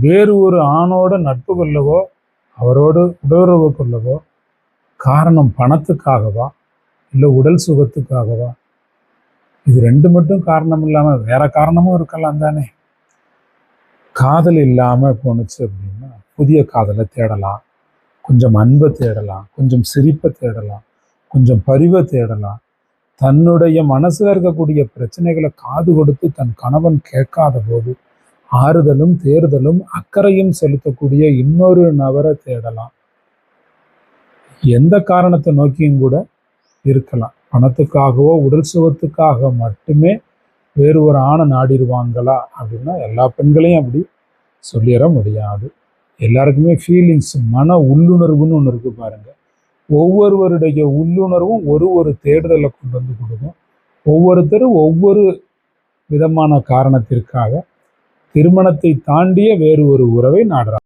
வேறு ஒரு ஆணோட நட்பு கொள்ளவோ அவரோடு உடலுறவு கொள்ளவோ காரணம் பணத்துக்காகவா இல்லை உடல் சுகத்துக்காகவா? இது ரெண்டு மட்டும் காரணம் இல்லாமல் வேற காரணமும் இருக்கலாம் தானே. காதல் இல்லாமல் போணுச்சு அப்படின்னா புதிய காதலை தேடலாம், கொஞ்சம் அன்பை தேடலாம், கொஞ்சம் சிரிப்பை தேடலாம், கொஞ்சம் பரிவை தேடலாம். தன்னுடைய மனசுல இருக்கக்கூடிய பிரச்சனைகளை காது கொடுத்து தன் கணவன் கேட்காத போது ஆறுதலும் தேறுதலும் அக்கறையும் செலுத்தக்கூடிய இன்னொரு நபரை தேடலாம். எந்த காரணத்தை நோக்கியும் கூட இருக்கலாம். பணத்துக்காகவோ உடல் சுகத்துக்காக மட்டுமே வேறு ஒரு ஆணை நாடிடுவாங்களா அப்படின்னா எல்லா பெண்களையும் அப்படி சொல்லிட முடியாது. எல்லாருக்குமே ஃபீலிங்ஸ், மன உள்ளுணர்வுன்னு ஒன்று இருக்கு பாருங்க. ஒவ்வொருவருடைய உள்ளுணர்வும் ஒரு தேடுதலை கொண்டு வந்து கொடுக்கும். ஒவ்வொருத்தரும் ஒவ்வொரு விதமான காரணத்திற்காக திருமணத்தை தாண்டிய வேறு ஒரு உறவை நாடுறாங்க.